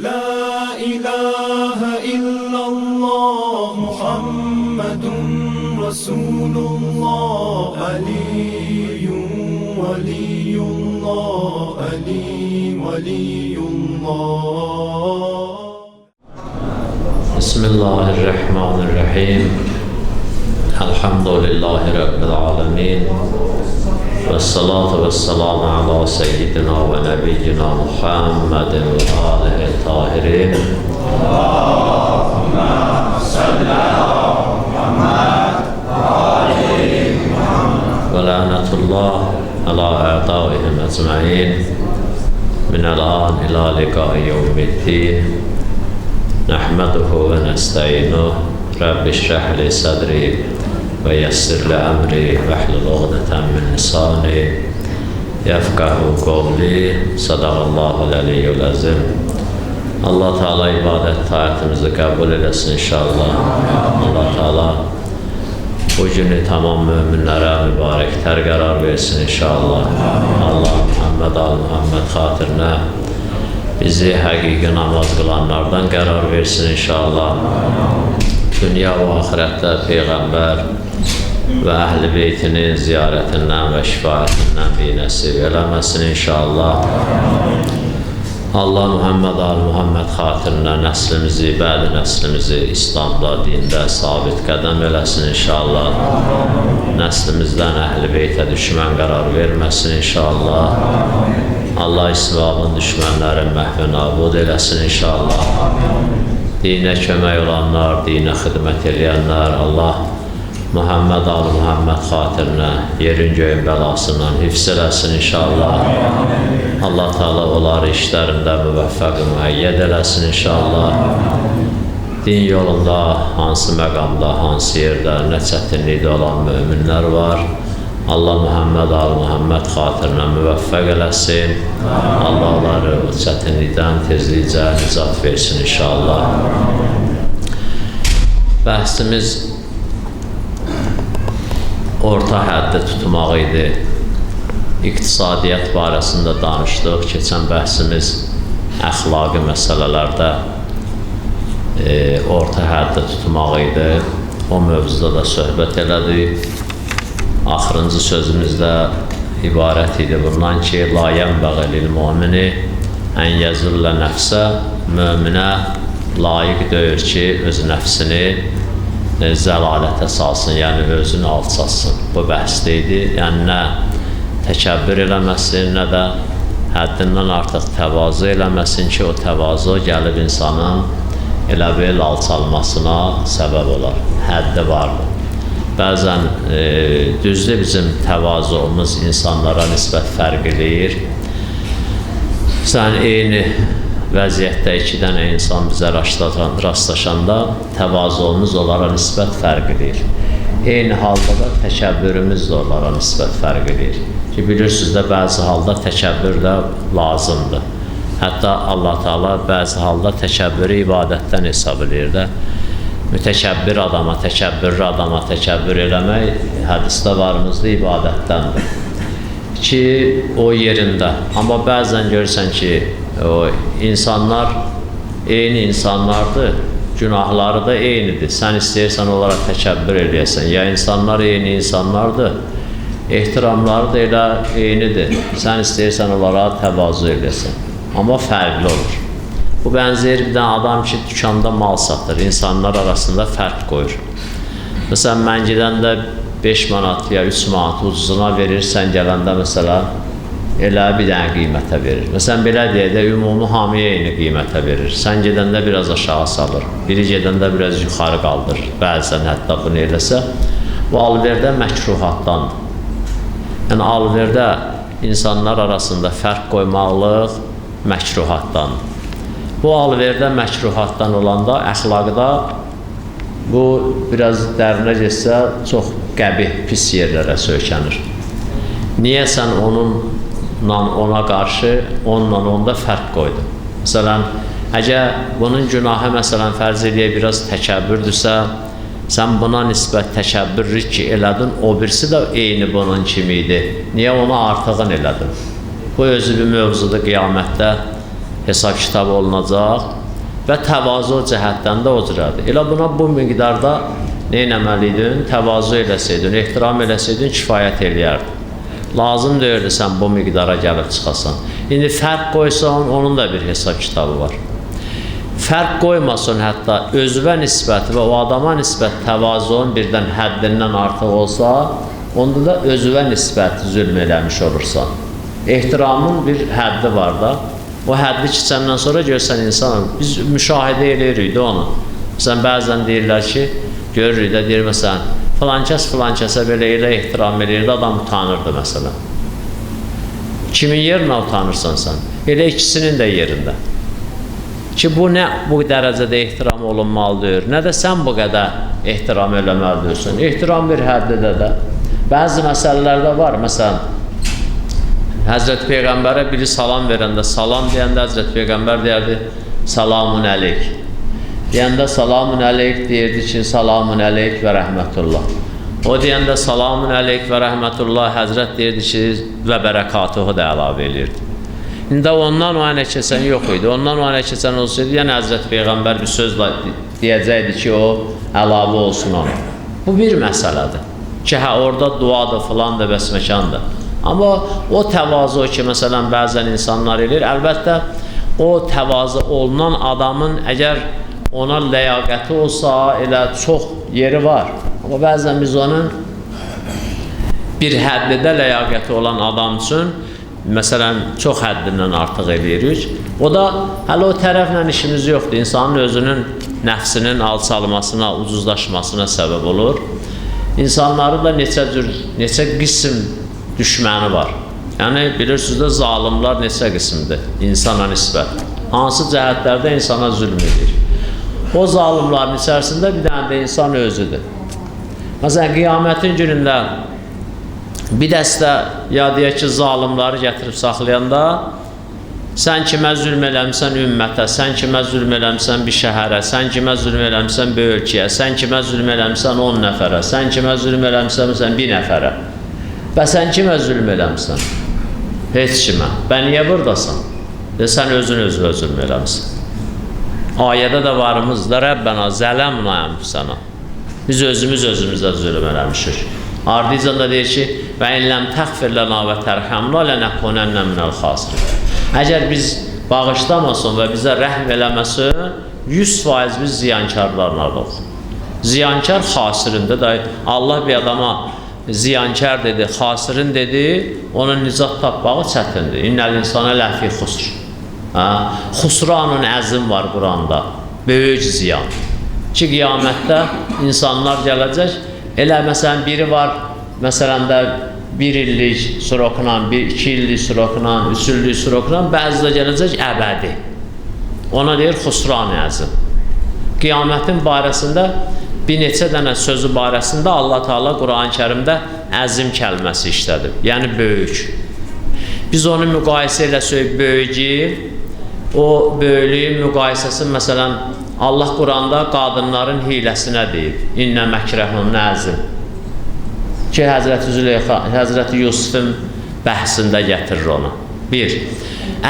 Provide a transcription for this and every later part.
لا إله إلا الله محمد رسول الله علي ولي الله علي ولي الله. بسم الله الرحمن الرحيم. الحمد لله رب العالمين، والصلاة والسلام على سيدنا ونبينا محمد وآله الطاهرين. اللهم صل على محمد وآل محمد. ولعنة الله على أعدائهم أجمعين من الآن إلى لقاء يوم الدين. نحمده ونستعينه. رب اشرح لي صدري ويسر لي أمري واحلل عقدة من لساني يفقهوا قولي. صدق الله العلي العظيم. Allah Teala ibadət taatimizi qəbul eləsin inşallah. Allah Teala bu günü tamam müminlərə mübarəklər qərar versin inşallah. Allah Muhammed al-Muhammed xatirinə bizi həqiqi namaz qılanlardan qərar versin inşallah. Dünya və ahirətdə Peyğəmbər və əhl-i beytinin ziyarətindən və şifaətindən bir nəsib eləməsin inşallah. Allah Muhammed al-Muhammed xatirinə nəslimizi, bədi nəslimizi İslamda, dində sabit qədəm eləsin inşallah. Nəslimizdən əhl-i beytə düşmən qərar verməsin inşallah. Allah İslamın düşmənlərin məhvə nabud eləsin inşallah. Dinə kömək olanlar, dinə xidmət eləyənlər, Allah Muhammed al-Muhammed xatirinə yerin göyün bəlasından hifz eləsin inşallah. Allah Teala onları işlərində müvəffəq müəyyəd eləsin inşallah. Din yolunda hansı məqamda, hansı yerdə, nə çətinlikdə olan müminlər var, Allah Muhammed al-Muhammed xatirinə müvəffəq eləsin. Allah onları o çətinlikdən tezlikcə nicat versin inşallah. Bəhsimiz orta həddə tutmaq idi. İqtisadiyyat barəsində danışdıq. Keçən bəhsimiz əxlaqi məsələlərdə orta həddə tutmaq idi. O mövzuda da söhbət elədik. Axırıncı sözümüzdə ibarət idi bundan ki, la yənbəği lil-mümini ən yəzullə nəfsə, möminə layiq deyir ki, öz nəfsini zəlalətə salsın, yəni özünü alçatsın. Bu bəhsdə idi. Yəni nə təkəbbür eləməsin, nə də həddindən artıq təvazu eləməsin ki, o təvazu gəlib insanın elə bil alçalmasına səbəb olar. Həddi vardır. Bəzən düzdür bizim təvazuumuz insanlara nisbət fərq eləyir. Sən eyni vəziyyətdə iki dənə insan bizə rastlaşanda təvazuumuz onlara nisbət fərq eləyir. Eyni halda da təkəbbürümüz də onlara nisbət fərq eləyir. Ki, bilirsiniz də bəzi halda təkəbbür də lazımdır. Hətta Allah Teala bəzi halda təkəbbürü ibadətdən hesab eləyir də. Mütəkəbbir adama, təkəbbürlü adama təkəbbür eləmək hədisdə varımızda ibadətdəndir. Ki, o yerində. Amma bəzən görürsən ki, o insanlar eyni insanlardır, günahları da eynidir. Sən istəyirsən onlara təkəbbür eləyəsən. Ya insanlar eyni insanlardır, ehtiramları da elə eynidir. Sən istəyirsən onlara təvazu eləyəsən. Amma fərqli olur. Bu bənzər bir dənə adam ki, dükanda mal satır, insanlar arasında fərq qoyur. Məsələn, mən gedəndə 5 manat ya 3 manat ucuzuna verir, sən gələndə məsələn, elə bir dənə qiymətə verir. Məsələn, belə deyə də ümumi hamiyə eyni qiymətə verir. Sən gedəndə biraz aşağı salır, biri gedəndə biraz yuxarı qaldırır. Bəzən hətta bunu eləsə, bu alverdə məkruhatdandır. Yəni, alverdə insanlar arasında fərq qoymaqlıq məkruhatdandır. Bu alverdə məkruhatdan olanda, əxlaqda bu biraz dərinə getsə çox qəbih, pis yerlərə söykənir. Niyə sən onunla ona qarşı, onunla onda fərq qoydun? Məsələn, əgər bunun günahı məsələn fərz eləyək biraz təkəbbürdürsə, sən buna nisbət təkəbbürlük ki elədin, o birisi də eyni bunun kimi idi. Niyə ona artığın elədin? Bu özü bir mövzuda qiyamətdə hesab kitabı olunacaq və təvazu cəhətdən də o cürədir. Elə buna bu miqdarda nə etməliydin? Təvazu eləsəydin, ehtiram eləsəydin kifayət eləyərdi. Lazım deyirdi sən bu miqdara gəlib çıxasan. İndi fərq qoysan, onun da bir hesab kitabı var. Fərq qoymasın hətta özünə nisbət və o adama nisbət təvazuun birdən həddindən artıq olsa, onda da özünə nisbət zülm eləmiş olursan. Ehtiramın bir həddi var da, o həddi keçəndən sonra görsən insan, biz müşahidə eləyirik də onu. Məsələn, bəzən deyirlər ki, görürük də, deyir məsələn, filankəsə belə elə ehtiram eləyirdi, adam utanırdı məsələn. Kimin yerinə utanırsan sən? Elə ikisinin də yerində. Ki, bu nə bu dərəcədə ehtiram olunmalıdır, nə də sən bu qədər ehtiram eləməlidirsən. Ehtiram bir həddidə də. Bəzi məsələlərdə var, məsələn, Həzrəti Peyğəmbərə biri salam verəndə, salam deyəndə Həzrəti Peyğəmbər deyərdi, salamun əleyk. Deyəndə salamun əleyk deyirdi ki, salamun əleyk və rəhmətullah. O deyəndə salamun əleyk və rəhmətullah, Həzrət deyirdi ki, və bərəkatuhu da əlavə edirdi. İndi ondan o ənə keçən yox idi. Ondan o ənə keçən olsaydı, yəni Həzrəti Peyğəmbər bir sözlə deyəcəkdi ki, o əlavə olsun ona. Bu bir məsələdir. Ki, hə, orada duadır, filandır, bəsməkandır. Amma o təvazı ki, məsələn, bəzən insanlar edir, əlbəttə, o təvazı olunan adamın əgər ona ləyaqəti olsa, elə çox yeri var. Amma bəzən biz onun bir həddidə ləyaqəti olan adam üçün, məsələn, çox həddindən artıq edirik. O da, hələ o tərəflə işimiz yoxdur. İnsanın özünün nəfsinin alçalmasına, ucuzlaşmasına səbəb olur. İnsanları da neçə qism düşməni var. Yəni, bilirsiniz də, zalimlar neçə qismdir insana nisbət. Hansı cəhətlərdə insana zülm edir. O zalimların içərisində bir dənə də insan özüdür. Məsələn, qiyamətin günündə bir dəstə, ya deyək ki, zalimları gətirib saxlayanda, sən kimə zülm eləmsən ümmətə, sən kimə zülm eləmsən bir şəhərə, sən kimə zülm eləmsən bir ölkəyə, sən kimə zülm eləmsən 10 nəfərə, sən kimə zülm eləmsən 1 nəfərə. Və sən kimə zülm eləmsən? Heç kimə. Bə niyə buradasan? Sən özünə zülm eləmsən. Ayədə də varımızda Rəbbənə zələmnə ənfusənə. Biz özümüzə zülm eləmişik. Ardınca da deyir ki, və inləm təğfir lənə və tərhəmnə lənəkunənnə minəl xasirin. Əgər biz bağışlamasın və bizə rəhm eləməsin, 100% biz ziyankarlarlarıq. Ziyankar xasirində də Allah bir adama ziyankar dedi, xasirin dedi, onun nicat tapmağı çətindir. İnnəl insana ləfi xusr. Xusranun əzim var Quranda, böyük ziyan. Ki, qiyamətdə insanlar gələcək, elə məsələn biri var, məsələn də 1 illik sürokla, 2 illik sürokla, 3 illik sürokla, bəzi də gələcək əbədi. Ona deyir xusran-ı əzim. Qiyamətin barəsində bir neçə dənə sözü barəsində Allah Teala Quran-ı Kərimdə əzim kəlməsi işlədib, yəni böyük. Biz onu müqayisə eləsək böyüyü, o böyülüyün müqayisəsi məsələn Allah Quranda qadınların hiləsinə deyib, İnnə məkrəhun əzim. Ki, Həzrəti Yusufun bəhsində gətirir onu. 1.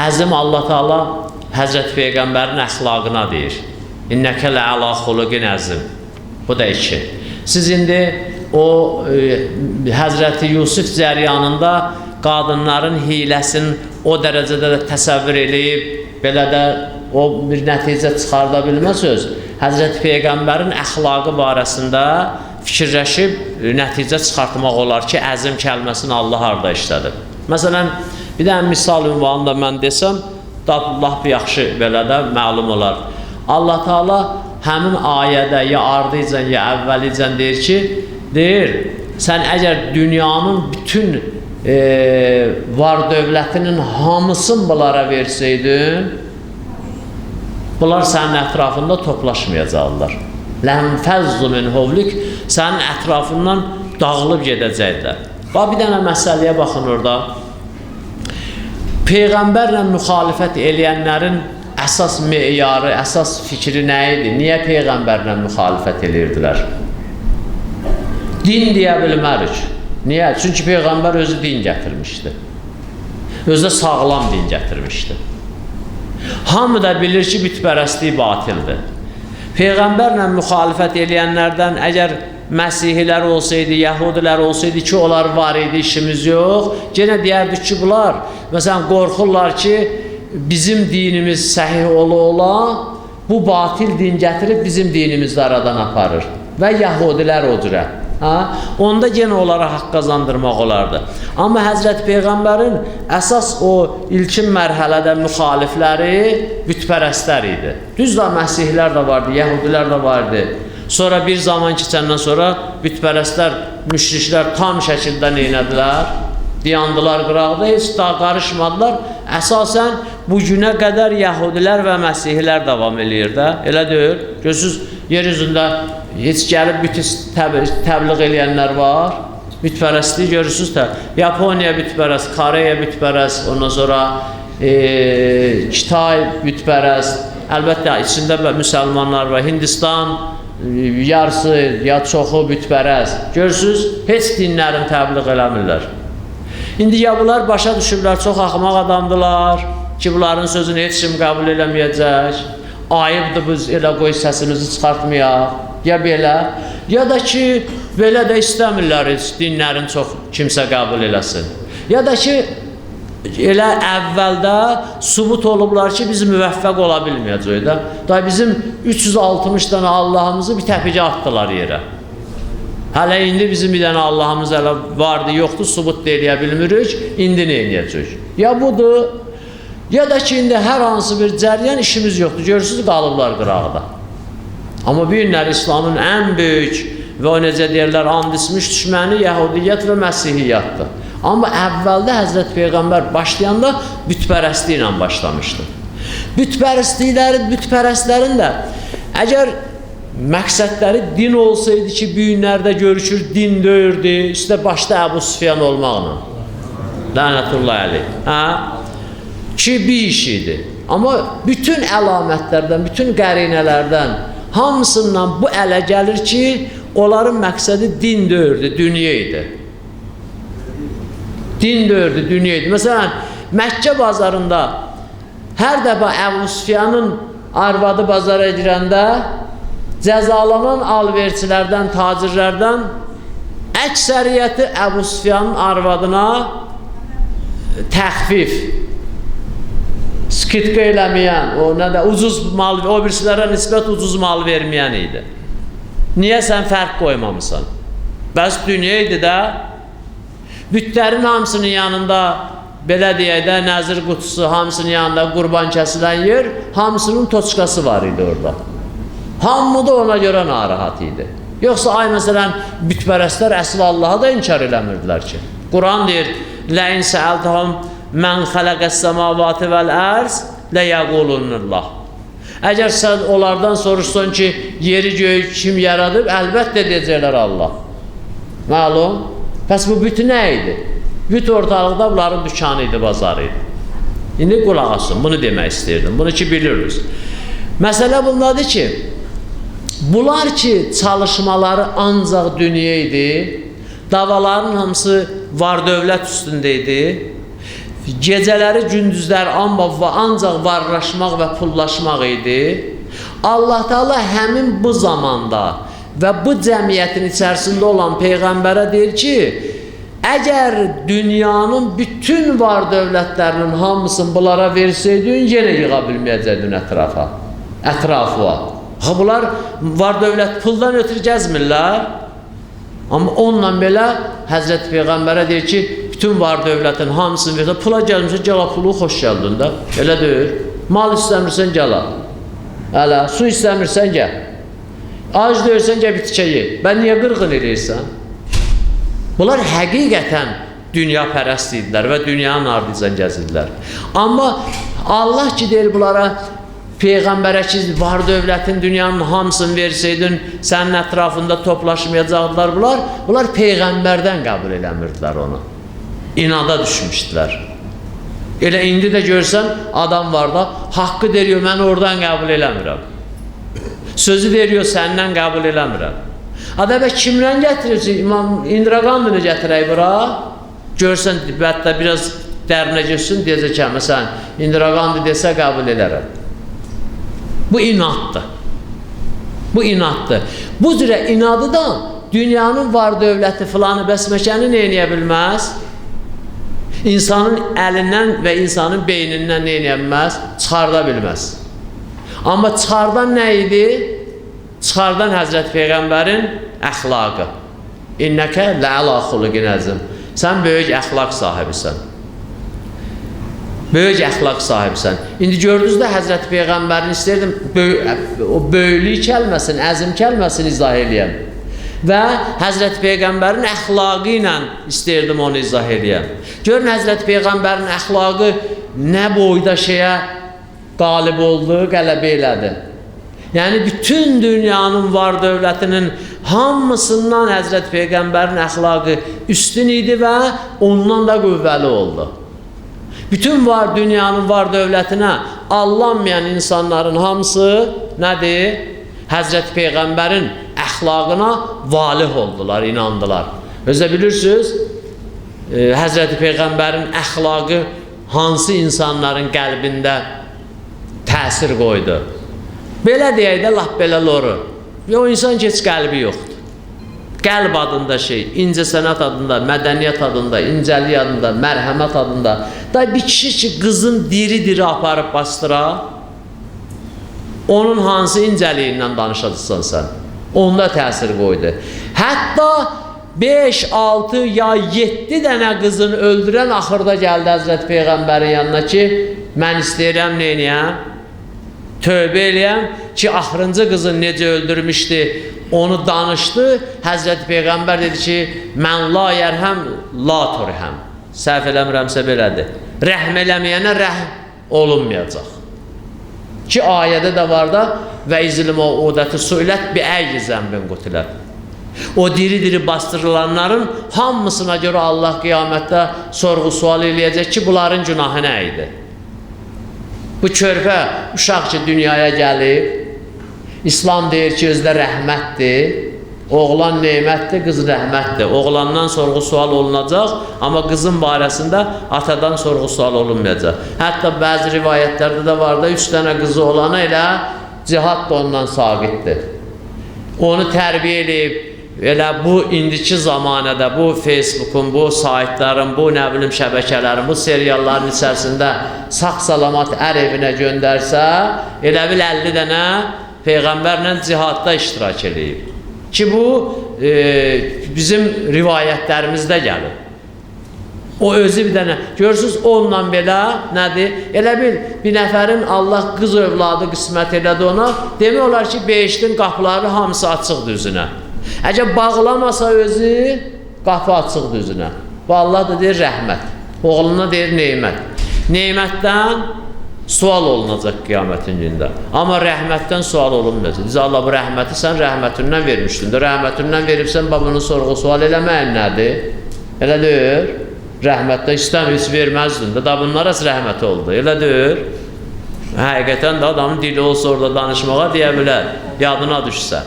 Əzim Allah Teala Həzrəti Peyğəmbərin əxlaqına deyir. İnnəkə lə'alə xuluqin əzim. Bu da 2. Siz indi o Həzrəti Yusuf cəryanında qadınların hiləsini o dərəcədə də təsəvvür edib, belə də o bir nəticə çıxarda bilməsiniz. Həzrəti Peyğəmbərin əxlaqı barəsində fikirləşib nəticə çıxartmaq olar ki, əzim kəlməsini Allah harada işlədib. Məsələn, bir dənə misal ünvanı da mən desəm, lap yaxşı belə də məlum olar. Allah Teala həmin ayədə ya ardıcən, ya əvvəlicən deyir ki, sən əgər dünyanın bütün var dövlətinin hamısını bunlara versəydin, bunlar sənin ətrafında toplaşmayacaqlar. Lənfəzzu min hovlik, sənin ətrafından dağılıb gedəcəklər. Bir dənə məsələyə baxın orada. Peyğəmbərlə müxalifət eləyənlərin əsas meyarı, əsas fikri nə idi? Niyə Peyğəmbərlə müxalifət eləyirdilər? Din deyə bilmərik. Niyə? Çünki Peyğəmbər özü din gətirmişdi. Özü sağlam din gətirmişdi. Hamı da bilir ki, bütpərəstlik batildir. Peyğəmbərlə müxalifət eləyənlərdən əgər Məsihilər olsaydı, Yəhudilər olsaydı ki, onlar var idi, işimiz yox. Yenə deyərdik ki, bunlar, məsələn, qorxurlar ki, bizim dinimiz səhih ola, bu batil din gətirib bizim dinimizdə aradan aparır. Və Yəhudilər o cürə. Onda yenə onlara haqq qazandırmaq olardı. Amma Həzrəti Peyğəmbərin əsas o ilkin mərhələdə müxalifləri bütpərəstlər idi. Düzdür, Məsihlər də vardı, Yəhudilər də vardı. Sonra bir zaman keçəndən sonra bütpərəstlər, müşriklər tam şəkildə neynədilər? Dayandılar qıraqda, heç daha qarışmadılar. Əsasən bu günə qədər Yəhudilər və Məsihlər davam edir də. Elə deyil. Görürsünüz, yer üzündə heç gəlib təbliğ eləyənlər var. Bütpərəstliyi görürsünüz də. Yaponiya bütpərəst, Koreya bütpərəst, ondan sonra Kitay bütpərəst. Əlbəttə, içində müsəlmanlar var. Hindistan yarısı ya çoxu bütpərəst. Görürsünüz, heç dinlərin təbliğ eləmirlər. İndi ya bunlar başa düşüblər, çox axmaq adamdılar ki, bunların sözünü heç kim qəbul eləməyəcək. Ayıbdır, biz elə qoy səsimizi çıxartmayaq. Ya belə, ya da ki, belə də istəmirlər heç dinlərin çox kimsə qəbul eləsin. Ya da ki, elə əvvəldə sübut olublar ki, biz müvəffəq ola bilməyəcək də. Da bizim 360 dənə Allahımızı bir təpicə atdılar yerə. Hələ indi bizim bir dənə Allahımız hələ vardı, yoxdur, sübut da eləyə bilmirik, indi nə eləyəcək? Ya budur, ya da ki, indi hər hansı bir cəryan işimiz yoxdur, görürsünüz, qalıblar qıraqda. Amma bu günlər İslamın ən böyük və o necə deyirlər, andismiş düşməni Yəhudiyyət və Məsihiyyətdir. Amma əvvəldə Həzrət Peyğəmbər başlayanda bütpərəstliyi ilə başlamışdı. Bütpərəstlərin də əgər məqsədləri din olsaydı ki, bu günlərdə görüşür, din döyürdü, üstə başda Əbu Süfyan olmaqla. Lənətullahi əleyh. Ki, bir iş idi. Amma bütün əlamətlərdən, bütün qərinələrdən hamısından bu ələ gəlir ki, onların məqsədi din döyürdü, dünya idi. Din döyürdü, dünya idi. Məsələn, Məkkə bazarında hər dəfə Əbu Süfyanın arvadı bazara girəndə cəzalanan alverçilərdən, tacirlərdən əksəriyyəti Əbu Süfyanın arvadına təxfif, skitqa eləməyən, ucuz mal, o birisilərə nisbət ucuz mal verməyən idi. Niyə sən fərq qoymamısan? Bəs dünya idi də, bütlərin hamısının yanında, belə deyək də, nəzir qutusu, hamısının yanında qurban kəsilən yer, hamısının toçqası var idi orada. Hamı da ona görə narahat idi. Yoxsa ay məsələn, bütpərəstlər əsl Allah'a da inkar eləmirdilər ki. Quran deyir, Ləin səəltəhəm mən xələqəs səmavati vəl-ərz ləyəqulunullah. Əgər sən onlardan soruşsan ki, yeri göyü kim yaradıb, əlbəttə deyəcəklər Allah. Məlum? Pəs bu büt nə idi? Büt ortalıqda bunların dükkanı idi, bazarı idi. İndi qulaq asın, bunu demək istəyirdim. Bunu ki, bilirsiniz. Məsələ bundadır ki, bunlar ki, çalışmaları ancaq dünya idi, davaların hamısı var dövlət üstündə idi, gecələri, gündüzlər ancaq varlaşmaq və pullaşmaq idi. Allah Teala həmin bu zamanda və bu cəmiyyətin içərisində olan Peyğəmbərə deyir ki, əgər dünyanın bütün var dövlətlərinin hamısını bunlara versəydin, yenə yığa bilməyəcəkdin ətrafa. Bunlar var dövlət puldan ötürü gəzmirlər. Amma onunla belə Həzrəti Peyğəmbərə deyir ki, bütün var dövlətin hamısını versə, pula gəlmişsə, gəla pulu xoş gəldin də. Elə deyir. Mal istəmirsən, gəla. Hələ, su istəmirsən, gəl. Ac deyirsən, gəl bitkə ye. Bən niyə qırğın eləyirsən? Bunlar həqiqətən dünya pərəst idilər və dünyanın ardınca gəzirlər. Amma Allah ki, deyir bunlara, Peyğəmbərə ki, var dövlətin dünyanın hamısını versəydin, sənin ətrafında toplaşmayacaqdılar bunlar. Bunlar Peyğəmbərdən qəbul eləmirdilər onu. İnada düşmüşdülər. Elə indi də görsən, adam var da, haqqı deyiyor, mən oradan qəbul eləmirəm. Sözü deyiyor, səndən qəbul eləmirəm. Adəbə kimdən gətirirsin? İmam İndira Qandını gətirək bura. Görsən, hətta biraz dərinə geçsin, deyəcək ki, məsələn, Indira Gandhi desə qəbul edərəm. Bu inaddır. Bu inaddır. Bu cürə inadıdan dünyanın var dövləti filanı bəsməkəni neyləyə bilməz? İnsanın əlindən və insanın beynindən neyləyə bilməz? Çıxarda bilməz. Amma çıxardan nə idi? Çıxardan Həzrət Peyğəmbərin əxlaqı. İnnəkə lə'ala xuluqin əzim. Sən böyük əxlaq sahibisən. Böyük əxlaq sahibisən. İndi gördünüz də Həzrət Peyğəmbərin istəyirdim o böyüklük kəlməsini, əzim kəlməsini izah eləyəm. Və Həzrət Peyğəmbərin əxlaqı ilə istəyirdim onu izah eləyəm. Görün Həzrət Peyğəmbərin əxlaqı nə boyda şeyə qalib oldu, qələbə elədi. Yəni bütün dünyanın var dövlətinin hamısından Həzrət Peyğəmbərin əxlaqı üstün idi və ondan da qüvvəli oldu. Bütün var dünyanın var dövlətinə allanmayan insanların hamısı nədir? Həzrət Peyğəmbərin əxlaqına valih oldular, inandılar. Özə bilirsiniz, Həzrət Peyğəmbərin əxlaqı hansı insanların qəlbində təsir qoydu? Belə deyək də, laf belə loru. O insan ki, heç qəlbi yoxdur. Qəlb adında şey, incəsənət adında, mədəniyyət adında, incəlik adında, mərhəmət adında. Da bir kişi ki, qızın diri-diri aparıb bastıra, onun hansı incəliyindən danışacaqsan sən? Onda təsir qoydu. Hətta 5, 6 ya 7 dənə qızın öldürən axırda gəldi Həzrət Peyğəmbərin yanına ki, mən istəyirəm neyniyəm? Tövbə eləyəm ki, axırıncı qızın necə öldürmüşdü, onu danışdı. Həzrət Peyğəmbər dedi ki, mən la yərhəm, la turhəm. Səhv eləmirəmsə belədir. Rəhm eləməyənə rəhm olunmayacaq. Ki, ayədə də var da, və izlim o udəti suilət bi əyyi zəmbin qutilə. O diri-diri bastırılanların hamısına görə Allah qiyamətdə sorğu-sual eləyəcək ki, bunların günahı nə idi? Bu körpə uşaq ki, dünyaya gəlib, İslam deyir ki, özdə rəhmətdir, oğlan neymətdir, qız rəhmətdir. Oğlandan sorğu-sual olunacaq, amma qızın barəsində atadan sorğu-sual olunmayacaq. Hətta bəzi rivayətlərdə də var da, 3 dənə qızı olana elə cihad da ondan saqitdir. Onu tərbiyə eləyib, elə bu indiki zamanədə, bu Facebook'un, bu saytların, bu nə bilim şəbəkələrin, bu serialların içərisində sağ-salamat ər evinə göndərsə, elə bil 50 dənə Peyğəmbərlə cihadda iştirak edib. Ki bu bizim rivayətlərimizdə gəlir. O özü bir dənə, görürsünüz onunla belə nədir? Elə bil bir nəfərin Allah qız övladı qismət elədi ona, demək olar ki, behiştin qapıları hamısı açıqdır üzünə. Əgər bağlamasa özü, qapı açıqdır üzünə. Bu Allah da deyir rəhmət, oğluna deyir neymət. Neymətdən sual olunacaq qiyamətin gündə. Amma rəhmətdən sual olunmayacaq. Biz Allah bu rəhməti sən rəhmətindən vermişdin. Rəhmətindən veribsən, babını sorğu-sual eləməyin nədir? Elə deyir. Rəhmətdən istəmir, heç verməzdin də. Da bunlar az rəhmət oldu. Elə deyir. Həqiqətən də adamın dili olsa orada danışmağa deyə bilər. Yadına düşsə.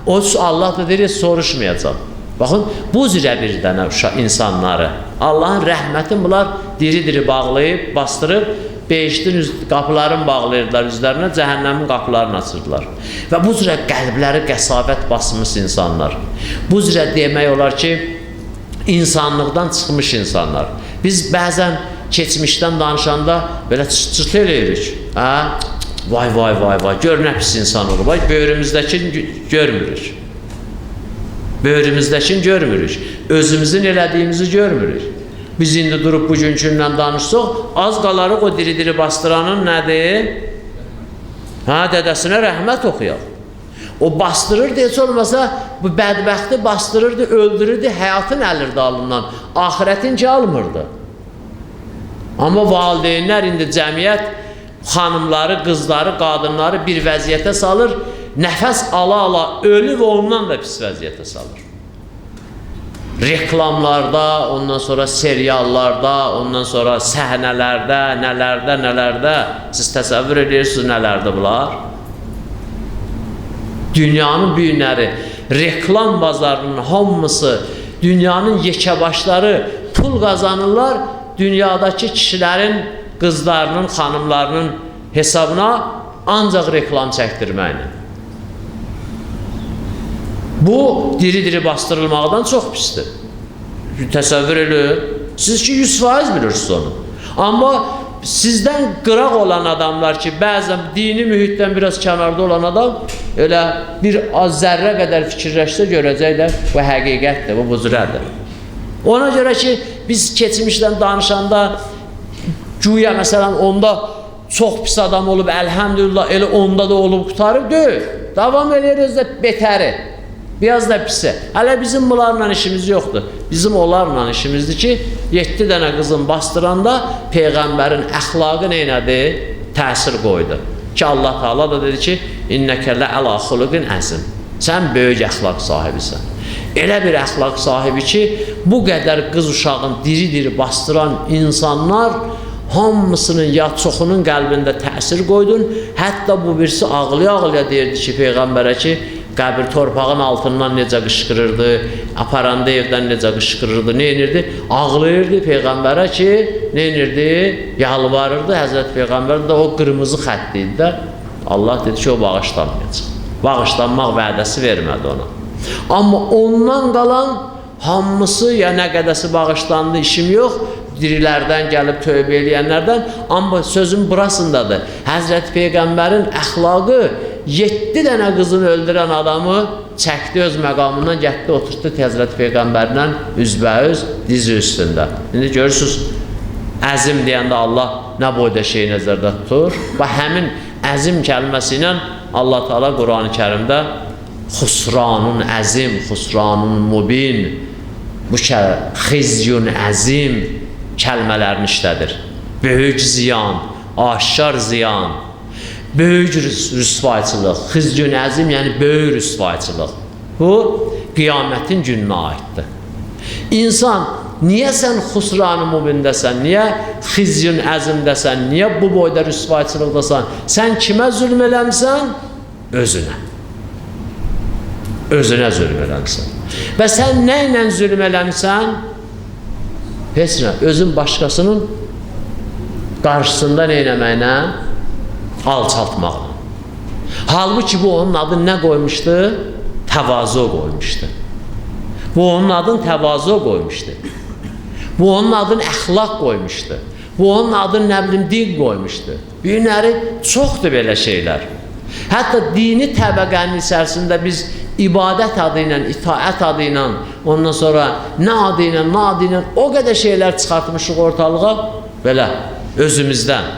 O Allah da deyir, soruşmayacaq. Baxın, bu cürə bir dənə insanları Allahın rəhmətin bunlar diri-diri bağlayıb, bastırıb, behiştin qapılarını bağlayırdılar üzlərinə, cəhənnəmin qapılarını açırdılar. Və bu cürə qəlbləri qəsavət basmış insanlar. Bu cürə demək olar ki, insanlıqdan çıxmış insanlar. Biz bəzən keçmişdən danışanda belə çıt-çıt eləyirik. Vay, vay, vay, vay, gör nə pis insan olur. Vay, böyrümüzdəkini görmürük. Böyrümüzdəkini görmürük. Özümüzün elədiyimizi görmürük. Biz indi durub bugünkündən danışsaq, az qalarıq o diri-diri bastıranın nədir? Dədəsinə rəhmət oxuyaq. O bastırırdı, heç olmasa bu bədbəxti bastırırdı, öldürürdü, həyatın əlirdi alından. Ahirətinki almırdı. Amma valideynlər indi cəmiyyət xanımları, qızları, qadınları bir vəziyyətə salır, nəfəs ala-ala ölü və ondan da pis vəziyyətə salır. Reklamlarda, ondan sonra seriallarda, ondan sonra səhnələrdə, nələrdə, siz təsəvvür edirsiniz nələrdir bunlar? Dünyanın büyünləri, reklam bazarının hamısı, dünyanın yekəbaşları pul qazanırlar, dünyadakı kişilərin, qızlarının, xanımlarının hesabına ancaq reklam çəkdirməklə. Bu, diri-diri bastırılmaqdan çox pisdir. Təsəvvür edin, siz ki 100% bilirsiniz onu. Amma sizdən qıraq olan adamlar ki, bəzən dini mühitdən biraz kənarda olan adam elə bir az zərrə qədər fikirləşsə görəcəklər, bu həqiqətdir, bu buzurədir. Ona görə ki, biz keçmişdən danışanda güya məsələn onda çox pis adam olub, əlhəmdülillah elə onda da olub qutarıb, deyil. Davam edirik də betəri. Biraz da pisi. Hələ bizim bunlarla işimiz yoxdur. Bizim onlarla işimizdir ki, 7 dənə qızın bastıranda Peyğəmbərin əxlaqı neynədi? Təsir qoydu. Ki Allah Teala da dedi ki, İnnəkə lə'ələ xuluqin əzim. Sən böyük əxlaq sahibisən. Elə bir əxlaq sahibi ki, bu qədər qız uşağın diri-diri bastıran insanlar hamısının ya çoxunun qəlbində təsir qoydun. Hətta bu birisi ağlaya-ağlaya deyirdi ki, Peyğəmbərə ki, qəbir torpağın altından necə qışqırırdı, aparanda evdən necə qışqırırdı, neynirdi? Ağlayırdı Peyğəmbərə ki, neynirdi? Yalvarırdı. Həzrət Peyğəmbər də o qırmızı xəttiydi də. Allah dedi ki, o bağışlanmayacaq. Bağışlanmaq vədəsi vermədi ona. Amma ondan qalan hamısı, ya nə qədəsi bağışlandı, işim yox, dirilərdən gəlib tövbə eləyənlərdən, amma sözün burasındadır. Həzrət Peyğəmbərin əxlaqı 7 dənə qızını öldürən adamı çəkdi öz məqamından, getdi, oturtdu Həzrət Peyğəmbərlə üzbəüz, dizi üstündə. İndi görürsünüz, əzim deyəndə Allah nə boyda şeyi nəzərdə tutur və həmin əzim kəlməsi ilə Allah Teala Qur'an-ı Kərimdə xusranun əzim, xusranun mubin, bu xizyun əzim kəlmələrini işlədir. Böyük ziyan, aşkar ziyan, böyük rüsvayçılıq, xizyun əzim, yəni böyük rüsvayçılıq. Bu, qiyamətin gününə aiddir. İnsan, niyə sən xusran-ı mubindəsən, niyə xizyun əzimdəsən, niyə bu boyda rüsvayçılıqdasan? Sən kimə zülm eləmsən? Özünə. Özünə zülm eləmsən. Və sən nə ilə zülm eləmsən? Heç nə, özün başqasının qarşısında nə eləməklə? Alçaltmaqla. Halbuki bu onun adını nə qoymuşdu? Təvazu qoymuşdu. Bu onun adını təvazu qoymuşdu. Bu onun adını əxlaq qoymuşdu. Bu onun adını nə bilim din qoymuşdu. Günləri çoxdur belə şeylər. Hətta dini təbəqənin içərisində biz ibadət adı ilə, itaət adı ilə, ondan sonra nə adı ilə o qədər şeylər çıxartmışıq ortalığa, belə özümüzdən.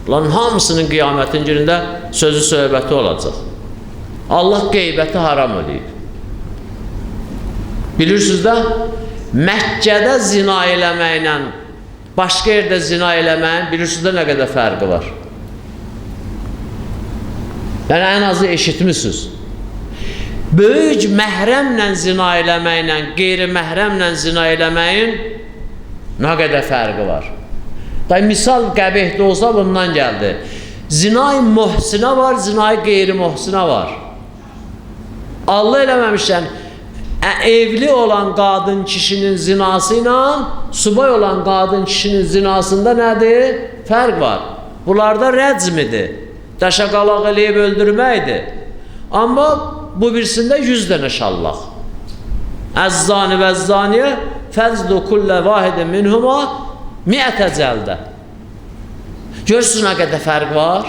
Bunların hamısının qiyamətin günündə sözü söhbəti olacaq. Allah qeybəti haram edib. Bilirsiniz də, Məkkədə zina eləməklə, başqa yerdə zina eləməyin, bilirsiniz də nə qədər fərqi var. Yəni, ən azı eşitmişsiniz. Böyük məhrəmlə zina eləməklə, qeyri-məhrəmlə zina eləməyin nə qədər fərqi var. Misal qəbihdə olsa bundan gəldi. Zinay muhsinə var, zinay qeyri-muhsinə var. Allah eləməmişdən, evli olan qadın kişinin zinası ilə subay olan qadın kişinin zinasında nədir? Fərq var. Bunlarda rəcmidir. Dəşəqalaq eləyib öldürməkdir. Amma bu birisində 100 dənə şallaq. Əzzani və əzzaniyə fəzdu kullə vahidin minhuma mi'ətə cəldə. Görürsünüz nə qədər fərq var?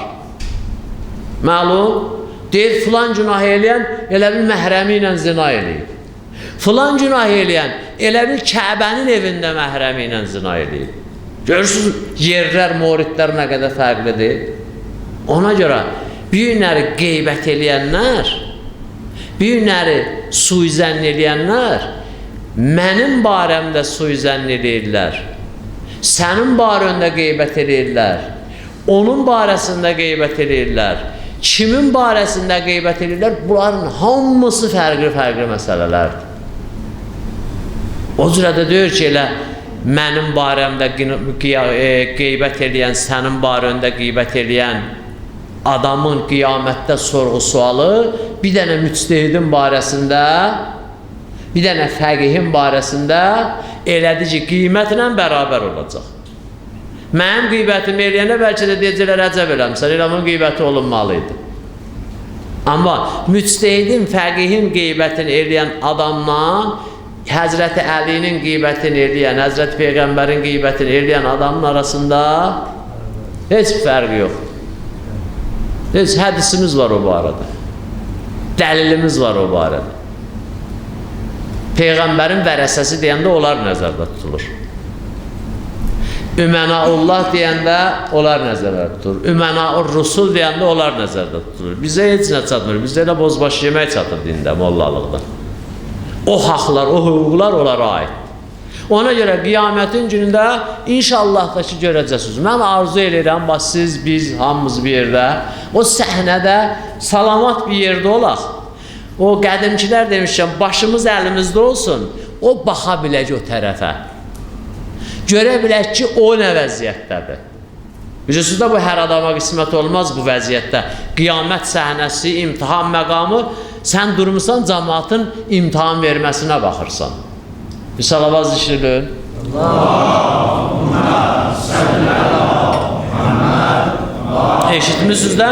Məlum, deyir filan günah eləyən elə bir məhrəmi ilə zina eləyib. Filan günah eləyən elə bir Kəbənin evində məhrəmi ilə zina eləyib. Görürsünüz, yerlər, moridlər nə qədər fərqlidir. Ona görə bir günləri qeybət eləyənlər, bir günləri suizən eləyənlər mənim barəmdə suizən eləyirlər. Sənin barəndə qeybət eləyirlər. Onun barəsində qeybət eləyirlər. Kimin barəsində qeybət eləyirlər? Bunların hamısı fərqli-fərqli məsələlərdir. O cürə də deyir ki, elə mənim barəmdə qeybət eləyən, sənin barəndə qeybət eləyən adamın qiyamətdə sorğu-sualı bir dənə müctehidin barəsində, bir dənə fəqihin barəsində elədi ki, qiymətlə bərabər olacaq. Mənim qeybətimi eləyənə bəlkə də deyəcəklər, əcəb eləmişsən, elə onun qeybəti olunmalıydı. Amma müctehidin, fəqihin qeybətini eləyən adamla Həzrəti Əlinin qeybətini eləyən, Həzrəti Peyğəmbərin qeybətini eləyən adamın arasında heç fərq yox. Heç hədisimiz var o barədə. Dəlilimiz var o barədə. Peyğəmbərin vərəsəsi deyəndə onlar nəzərdə tutulur. Ümənaullah deyəndə onlar nəzərdə tutulur. Ümənaur-Rusul deyəndə onlar nəzərdə tutulur. Bizə heç nə çatmır. Bizə elə bozbaş yemək çatır dində, mollalıqda. O haqlar, o hüquqlar onlara aid. Ona görə qiyamətin günündə inşallah da ki görəcəksiniz. Mən arzu edirəm, bax siz, biz, hamımız bir yerdə, o səhnədə salamat bir yerdə olaq. O qədimkilər demişkən, başımız əlimizdə olsun, o baxa bilək o tərəfə. Görə bilək ki, o nə vəziyyətdədir. Bilirsiniz də bu hər adama qismət olmaz bu vəziyyətdə. Qiyamət səhnəsi, imtihan məqamı, sən durmuşsan cəmaatın imtihan verməsinə baxırsan. Bir salavat zikrilin. Allahümme salli ala Muhammed. Eşitmişsiniz də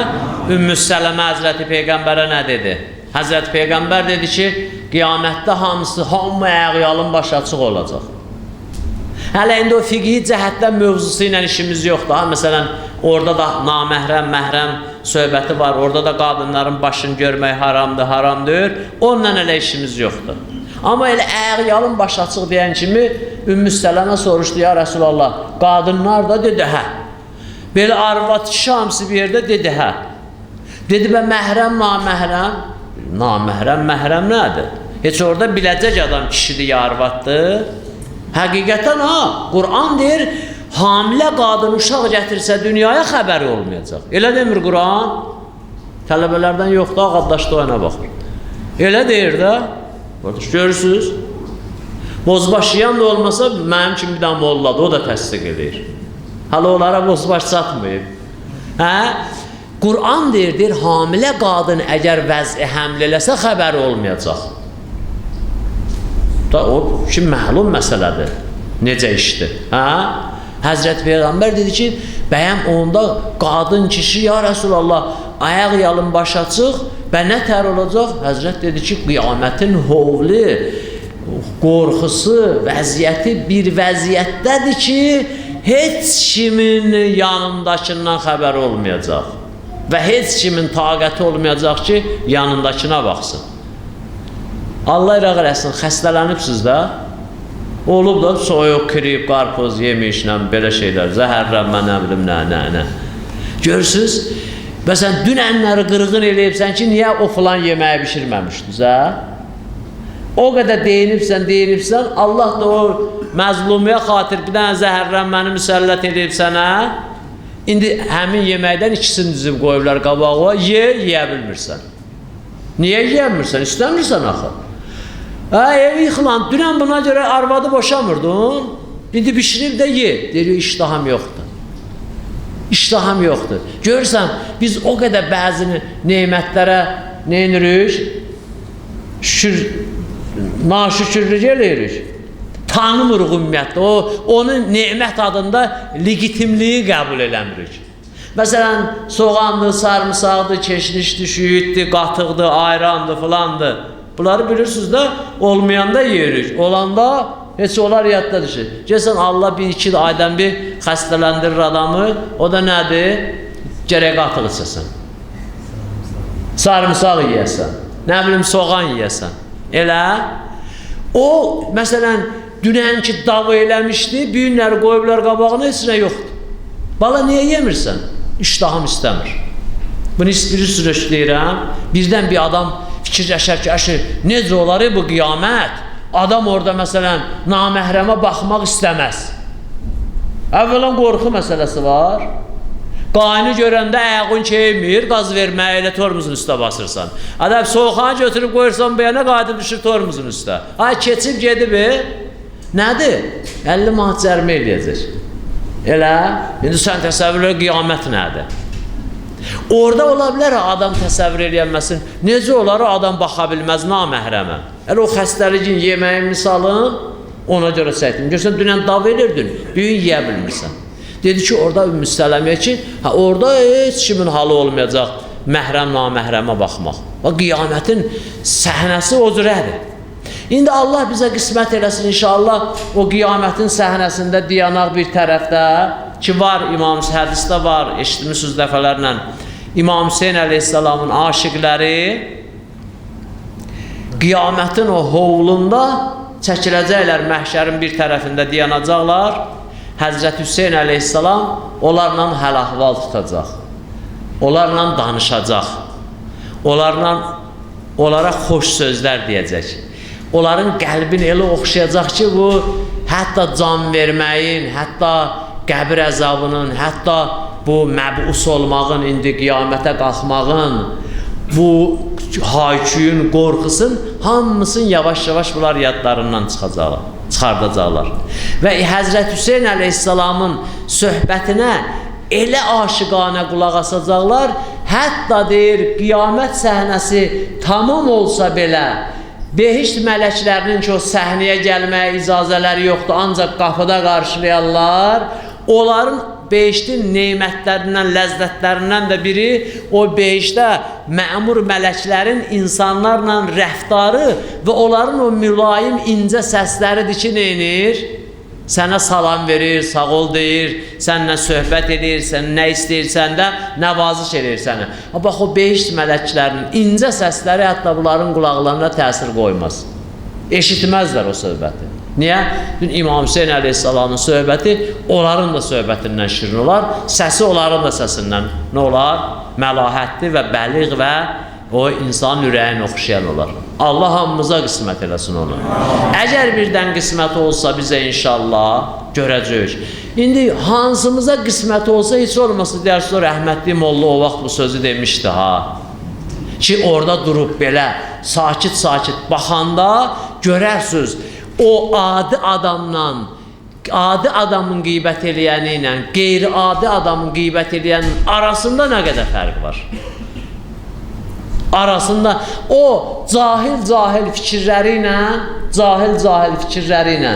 Ümmü Sələmə Həzrəti Peyğəmbərə nə dedi? Həzrəti Peyğəmbər dedi ki, qiyamətdə hamısı, hamı əğyalın başı açıq olacaq. Hələ indi o fiqhi cəhətdən mövzusu ilə işimiz yoxdur. Məsələn, orada da naməhrəm, məhrəm söhbəti var. Orada da qadınların başını görmək haramdır, haramdır. Onunla elə işimiz yoxdur. Amma elə əğyalın başı açıq deyən kimi Ümmü Sələmə soruşdu, ya Rəsulallah, qadınlar da dedi, hə. Belə arvad kişi hamısı bir yerdə dedi, hə. Dedi, bə məhrəm, naməhrəm. Naməhrəm, məhrəm nədir? Heç orada biləcək adam kişidir, ya arvaddır. Həqiqətən ha, Quran deyir, hamilə qadın uşaq gətirsə dünyaya xəbəri olmayacaq. Elə demir Quran. Tələbələrdən yoxdur, ağaddaşda oyuna baxır. Elə deyir də, görürsünüz. Bozbaşıyan da olmasa, mənim kimi bir daha molladı, o da təsdiq edir. Hələ onlara bozbaş çatmayıb. Hə? Quran deyir, hamilə qadın əgər vəzi həml eləsə xəbəri olmayacaq. Da o ki, məlum məsələdir. Necə işdir? Hə? Həzrət Peyğəmbər dedi ki, bəyəm onda qadın kişi, ya Rəsulallah, ayaq yalın baş açıq, bə nə tər olacaq? Həzrət dedi ki, qiyamətin hovli, qorxusu, vəziyyəti bir vəziyyətdədir ki, heç kimin yanındakından xəbər olmayacaq. Və heç kimin taqəti olmayacaq ki, yanındakına baxsın. Allah iraq eləsin, xəstələnibsiz də, olub da soyuq, krip, qarpuz, yemişlə, belə şeylər, zəhərlənmə, nə bilim, nə. Görürsünüz, məsələn, dünənləri qırğın eləyibsən ki, niyə o filan yeməyi bişirməmişdiniz, hə? O qədər deyinibsən, Allah da o məzlumiyə xatir bir dənə zəhərlənməni müsəllət edib sənə, indi həmin yeməkdən ikisini düzüb qoyublar qabağa, yeyə bilmirsən. Niyə yeyəmirsən? İstəmirsən axı. Evi yıxılan, dünən buna görə arvadı boşamırdın, indi bişirib də ye. Deyir, iştaham yoxdur. İştaham yoxdur. Görürsən, biz o qədər bəzi neymətlərə neyinirik? Naşükürlük eləyirik. Tanımırıq ümumiyyətlə. Onun neymət adında legitimliyi qəbul eləmirik. Məsələn, soğandı, sarımsaqdı, keşnişdi, şüyüddü, qatıqdı, ayrandı, filandı. Bunları bilirsiniz də, olmayanda yeyirik. Olanda heç onlar yadda düşür. Gəlsən, Allah bir-iki aydan bir xəstələndirir adamı, o da nədir? Gərək qatıq içəsən. Sarımsaq yiyəsən, nə bilim, soğan yiyəsən. Elə, o, məsələn, dünənki dağı eləmişdi, bir günləri qoyublar qabağına, heç nə yoxdur. Bala, niyə yemirsən? İştahım istəmir. Bunu bir sürü deyirəm, birdən bir adam fikirləşər ki, necə olar bu qiyamət? Adam orada, məsələn, naməhrəmə baxmaq istəməz. Əvvələn qorxu məsələsi var. Qayını görəndə ayağın keymir, qaz verməyə elə tormuzun üstə basırsan. Adam soğuqanı götürüb qoyursan bu yana, qayıdıb düşür tormuzun üstə. Ay, keçib gedib, nədir? 50 manat cərimə eləyəcək. Elə, indi sən təsəvvür elə qiyamət nədir? Orada ola bilər adam təsəvvür eləyənməsin. Necə olar adam baxa bilməz naməhrəmə? Elə o xəstəliyin yeməyin misalın ona görə çəkdim. Görsən, dünən dav edirdin, bir gün yeyə bilmirsən. Dedi ki, orada Ümmü Sələmiyə ki, orada heç kimin halı olmayacaq məhrəm naməhrəmə baxmaq. Qiyamətin səhnəsi o cürədir. İndi Allah bizə qismət eləsin inşallah, o qiyamətin səhnəsində dayanaq bir tərəfdə ki, var, hədisdə var, eşitmişsiniz dəfələrlə, İmam Hüseyin əleyhissalamın aşiqləri qiyamətin o hovlunda çəkiləcəklər, məhşərin bir tərəfində dayanacaqlar. Həzrət Hüseyin əleyhissalam onlarla həl-əhval tutacaq, onlarla danışacaq, onlara xoş sözlər deyəcək. Onların qəlbini elə oxşayacaq ki, bu hətta can verməyin, hətta qəbir əzabının, hətta bu məbus olmağın, indi qiyamətə qalxmağın, bu hayküyün, qorxusun, hamısını yavaş-yavaş bunlar yadlarından çıxardacaqlar. Və Həzrət Hüseyin əleyhissalamın söhbətinə elə aşiqanə qulaq asacaqlar, hətta deyir, qiyamət səhnəsi tamam olsa belə, behişt mələklərinin ki, o səhnəyə gəlməyə icazələri yoxdur, ancaq qapıda qarşılayarlar. Onların behiştin neymətlərindən, ləzzətlərindən də biri o behişdə məmur mələklərin insanlarla rəftarı və onların o mülayim, incə səsləridir ki, neynir? Sənə salam verir, sağ ol deyir, sənlə söhbət edir, sən nə istəyirsən də nəvaziş edir sənə. Bax, o behişt mələklərinin incə səsləri hətta bunların qulaqlarına təsir qoymaz. Eşitməzlər o söhbəti. Niyə? Dün İmam Hüseyin əleyhissalamın söhbəti onların da söhbətindən şirin olar, səsi onların da səsindən nə olar? Məlahətli və bəliğ və o insan ürəyini oxşayan olar. Allah hamımıza qismət eləsin onu. Əgər birdən qismət olsa bizə inşallah görəcəyik. İndi hansımıza qismət olsa heç olmasa deyərsə o rəhmətli molla o vaxt bu sözü demişdi ha. Ki orada durub belə sakit-sakit baxanda görərsiniz o adi adamın qeybət eləyəni ilə qeyri-adi adamın qeybət eləyənin arasında nə qədər fərq var? Arasında o cahil fikirləri ilə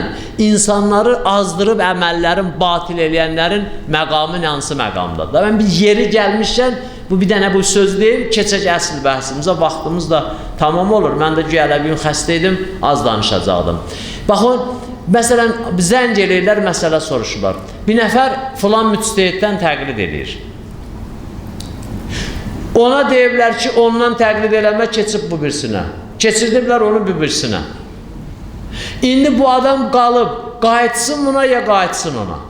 insanları azdırıb əməllərin batil eləyənlərin məqamı hansı məqamdadır? Mən bir yeri gəlmişkən bu bir dənə bu söz deyim, keçək əsl bəhsimizə, vaxtımız da tamam olur. Mən də güya bir gün xəstə idim, az danışacaqdım. Baxın, məsələn, zəng eləyirlər, məsələ soruşurlar. Bir nəfər filan müctəhiddən təqlid eləyir. Ona deyiblər ki, ondan təqlid eləmə keçib bu birisinə. Keçirdiblər onu bir birisinə. İndi bu adam qalıb, qayıtsın buna ya qayıtsın ona.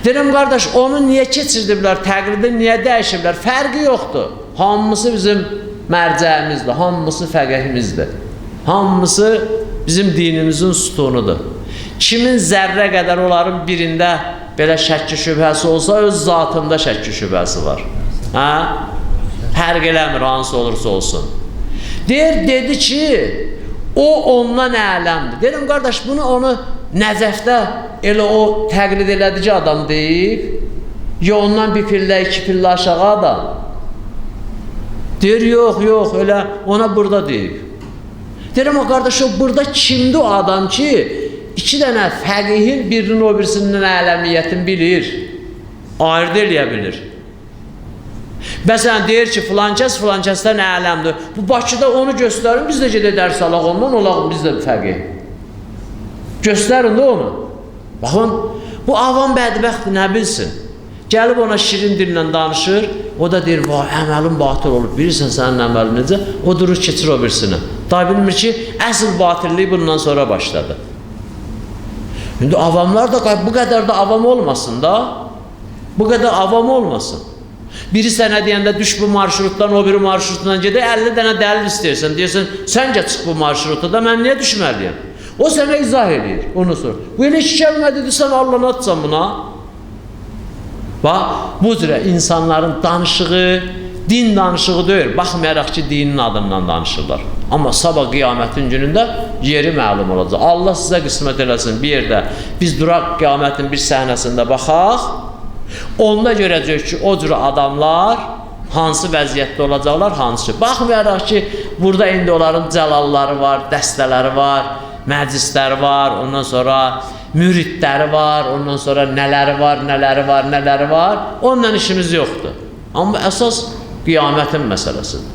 Deyirəm, qardaş, onu niyə keçirdiblər, təqlidi niyə dəyişiblər? Fərqi yoxdur. Hamısı bizim mərcəyimizdir, hamısı fəqihimizdir. Hamısı bizim dinimizin sütunudur. Kimin zərrə qədər onların birində belə şəkki şübhəsi olsa, öz zatında şəkki şübhəsi var. Fərq eləmir, hansı olursa olsun. Dedi ki, o ondan ələmdir. Deyirəm, qardaş, bunu onu Nəcəfdə elə o təqlid elədici adam deyib, ya ondan bir pillə, iki pillə aşağı adam. Deyir, yox, elə ona burada deyib. Deyirəm, qardaş, o burada kimdir o adam ki, iki dənə fəqihin birinin o birisindən ələmiyyətini bilir, ayırt eləyə bilir. Məsələn, deyir ki, filankəsdən ələmdir. Bu Bakıda onu göstərin, biz də gedək dərs alaq ondan, olaq biz də fəqih. Göstərin də onu. Baxın, bu avam bədbəxtdir, nə bilsin? Gəlib ona şirin dillə danışır, o da deyir, vay, əməlim batıl olub, bilirsən sənin əməlin necə? O durur, keçir o birisini. Daha bilmir ki, əsl batilliyi bundan sonra başladı. İndi avamlar da bu qədər də avam olmasın da, bu qədər avam olmasın. Biri sənə deyəndə düş bu marşrutdan, o biri marşrutdan gedək, 50 dənə dəlil istəyirsən, deyirsən, sən gəl çıx bu marşrutda da, mən niyə düşməliyəm? O sənə izah edir, onu sor. Bu elə iki kəlmə dedi, sən Allah'ın atsan buna. Bax, bu cürə insanların danışığı, din danışığı deyil, baxmayaraq ki, dinin adından danışırlar. Amma sabah qiyamətin günündə yeri məlum olacaq. Allah sizə qismət eləsin, bir yerdə biz duraq qiyamətin bir səhnəsində baxaq, onda görəcək ki, o cür adamlar hansı vəziyyətdə olacaqlar, hansı. Baxmayaraq ki, burada indi onların cəlalları var, dəstələri var, məclisləri var, ondan sonra müridləri var, ondan sonra nələri var. Ondan işimiz yoxdur. Amma əsas qiyamətin məsələsidir.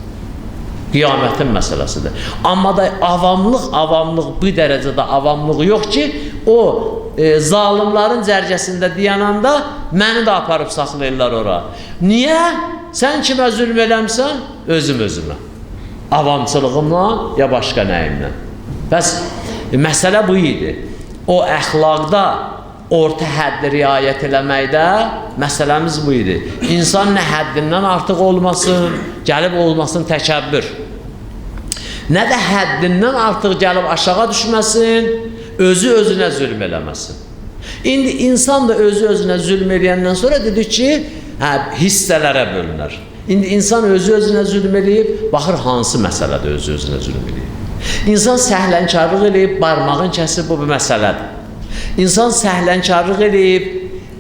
Qiyamətin məsələsidir. Amma da avamlıq bu dərəcədə avamlıq yox ki, o zalimlərin cərgəsində dayananda məni də aparıb saxlayırlar ora. Niyə? Sən kimə zülm eləmsən? Özümə. Avamçılığımla ya başqa nəyimlə. Bəs məsələ bu idi. O əxlaqda orta həddi riayət eləməkdə məsələmiz bu idi. İnsan nə həddindən artıq olmasın, gəlib olmasın təkəbbür. Nə də həddindən artıq gəlib aşağı düşməsin, özünə zülm eləməsin. İndi insan da özünə zülm eləyəndən sonra dedik ki, hissələrə bölünər. İndi insan özünə zülm eləyib, baxır hansı məsələdə özünə zülm eləyib. İnsan səhlənkarlıq eləyib, barmağın kəsib, bu bir məsələdir. İnsan səhlənkarlıq eləyib,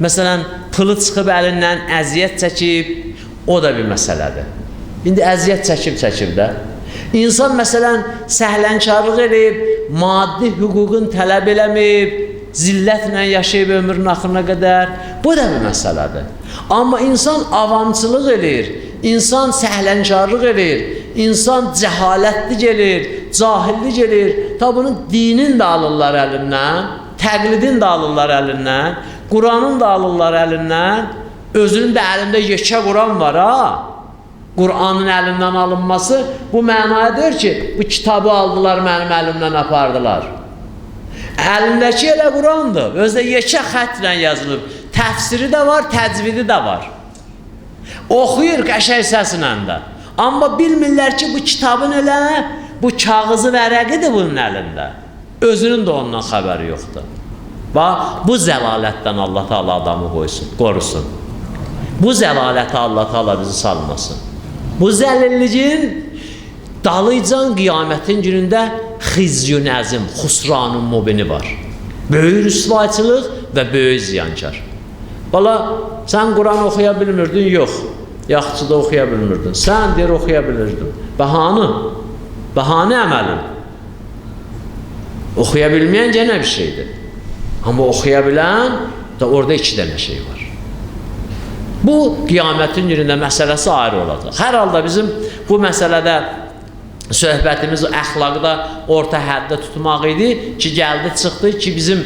məsələn, pılı çıxıb əlindən əziyyət çəkib, o da bir məsələdir. İndi əziyyət çəkib də. İnsan, məsələn, səhlənkarlıq eləyib, maddi hüququn tələb eləməyib, zillətlə yaşayıb ömrünün axırına qədər, bu da bir məsələdir. Amma insan avamçılıq eləyir, insan səhlənkarlıq eləyir, insan cəhalətli gəlir, cahilli gəlir, ta bunun dinin də alırlar əlindən, təqlidin də alırlar əlindən, Quranın da alırlar əlindən, özünün də əlində yekə Quran var ha. Quranın əlindən alınması bu mənaya deyir ki, bu kitabı aldılar, mənim əlimdən apardılar. Əlindəki elə Qurandır, özdə yekə xətlə yazılıb, təfsiri də var, təcvidi də var. Oxuyur qəşəng səslə də. Amma bilmirlər ki, bu kitabın elə, bu kağızı vərəqidir bunun əlində. Özünün də ondan xəbəri yoxdur. Bax, bu zəlalətdən Allah Teala adamı qorusun. Bu zəlalətə Allah Teala bizi salmasın. Bu zəlilliyin dalıcan qiyamətin günündə xizyun əzim, xusranun mubini var. Böyük rüsvayçılıq və böyük ziyankar. Bala, sən Quran oxuya bilmirdin, yox. Yaxçıda oxuya bilmirdin. Sən deyir oxuya bilirdin. Bəhanə əməlin. Oxuya bilməyən gənə bir şeydir. Amma oxuya bilən da orada iki dənə şey var. Bu qiyamətin günündə məsələsi ayrı olacaq. Hər halda bizim bu məsələdə söhbətimiz əxlaqda orta həddə tutmaq idi ki, gəldi çıxdı ki, bizim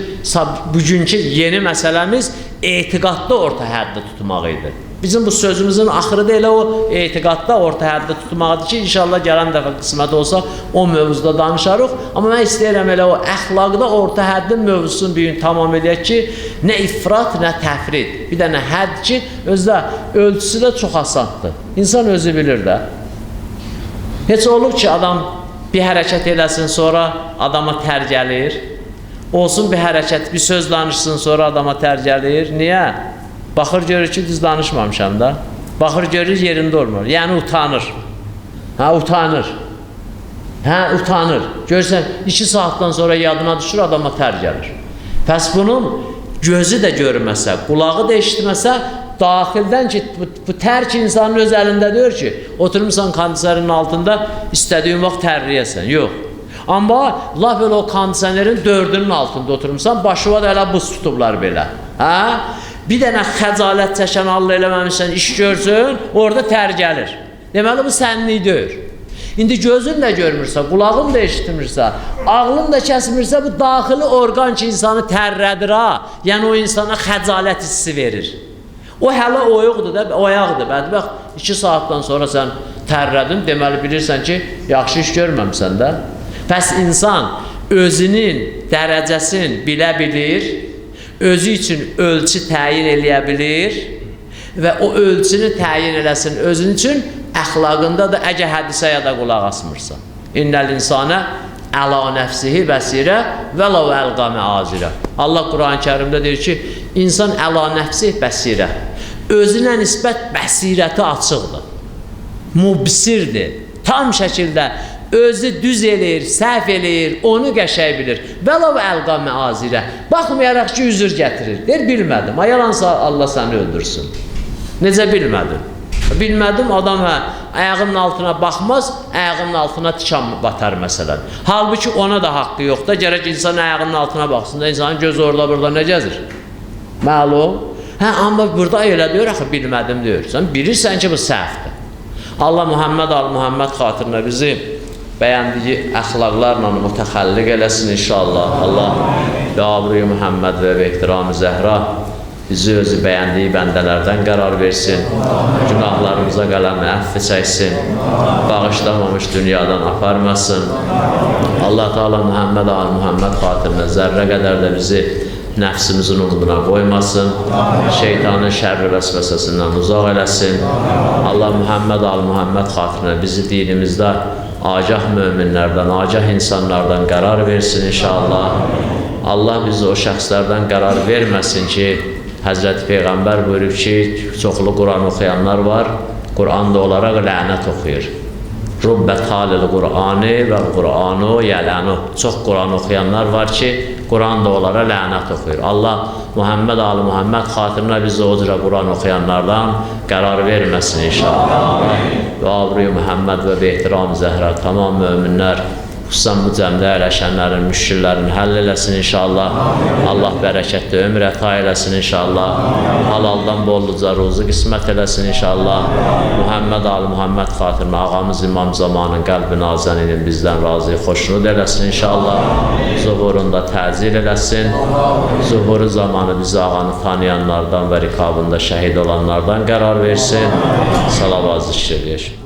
bugünkü yeni məsələmiz etiqadda orta həddə tutmaq idi. Bizim bu sözümüzün axırı da elə o etiqadda orta həddə tutmaqdır ki, inşallah gələn dəfə qismət olsa o mövzuda danışarıq. Amma mən istəyirəm elə o əxlaqda orta həddin mövzusunu bir gün tamam edək ki, nə ifrat, nə təfrid. Bir dənə hədd ki, özdə ölçüsü də çox asandır. İnsan özü bilir də. Heç olur ki, adam bir hərəkət eləsin, sonra adama tər gəlir. Olsun bir hərəkət, bir söz danışsın, sonra adama tər gəlir. Niyə? Baxır görür ki, düz danışmamışam da. Baxır görür yerində olmur. Yəni utanır. Utanır. Görsən 2 saatdan sonra yadına düşür, adama tər gəlir. Pəs bunun gözü də görməsə, qulağı da eşitməsə, daxildən ki, bu tər ki, insanın öz əlində deyir ki, oturmuşsan kondisionerin altında, istədiyin vaxt tərləyəsən. Yox. Amma laf elə o kondisionerin 4-ünün altında oturmuşsan, başıva da elə buz tutublar belə. Bir dənə xəcalət çəkən Allah eləməmişsən, iş görsün, orada tər gəlir. Deməli, bu sənlik deyir. İndi gözün də görmürsə, qulağın da eşitmirsə, ağlın da kəsmirsə, bu daxili orqan ki, insanı tərrədir ha. Yəni, o insana xəcalət hissi verir. O hələ oyaqdır, bədbəxt. 2 saatdan sonra sən tərrədin, deməli bilirsən ki, yaxşı iş görməmsən də. Pəs insan özünün dərəcəsini bilə bilir, özü üçün ölçü təyin eləyə bilir və o ölçünü təyin eləsin özün üçün əxlaqında da əgər hədisə ya da qulaq asmırsa. İnnəl insanə əla nəfsihi bəsirə və ləv əlqa məazirə. Allah Quran-ı Kərimdə deyir ki, insan əla nəfsihi bəsirə. Özünə nisbət bəsirəti açıqdır, mubsirdir, tam şəkildə özü düz eləyir, səhv eləyir, onu qəşəng bilir. Vəlav əlqa məazirə. Baxmayaraq ki, üzür gətirir. Deyir, bilmədim. Yalansa Allah səni öldürsün. Necə bilmədim? Bilmədim, adam ayağının altına baxmaz, ayağının altına tikan batar məsələn. Halbuki ona da haqqı yoxdur. Gərək insan ayağının altına baxsın da insanın gözü orada burada nə gəzir? Məlum. Amma burada elə deyir, axı bilmədim deyir. Sən bilirsən ki, bu səhvdir. Allah Muhammed al-Muhammed xatirinə bizi bəyəndiyi əxlaqlarla mütəxəlliq eləsin inşallah. Allah Yavruyu Muhammed və ehtiram-ı Zəhra bizi özü bəyəndiyi bəndələrdən qərar versin. Günahlarımıza qələmi əfvi çəksin. Bağışlamamış dünyadan aparmasın. Allah Teala Muhammed al-Muhammed xatirinə zərrə qədər də bizi nəfsimizin umuduna qoymasın. Şeytanın şərri vəsvəsəsindən uzaq eləsin. Allah Muhammed al-Muhammed xatirinə bizi dinimizdə agah möminlərdən, agah insanlardan qərar versin inşallah. Allah bizi o şəxslərdən qərar verməsin ki, Həzrəti Peyğəmbər buyurub ki, çoxlu Quran oxuyanlar var, Quranda olaraq lənət oxuyur. Rubbə talil Qur'anı və Qur'anu yələnu. Çox Quran oxuyanlar var ki, Quranda olaraq lənət oxuyur. Allah Muhammed al-Muhammed xatirinə bizi o cürə Quran oxuyanlardan qərar verməsin inşallah. Və Avruyu Muhammed və ehtiram Zəhra tamam möminlər, xüsusən bu cəmdə əyləşənlərin, müşkillərin həll eləsin inşallah. Allah bərəkətli ömür əta eləsin inşallah. Halaldan bolluca ruzu qismət eləsin inşallah. Muhammed al-Muhammed xatirinə ağamız İmam Zamanın qəlbi nazəninin bizdən razı, xoşnud eləsin inşallah. Zuhurunda təcil eləsin. Zuhuru zamanı bizi ağanı tanıyanlardan və rikabında şəhid olanlardan qərar versin. Salavat zikr eləyək.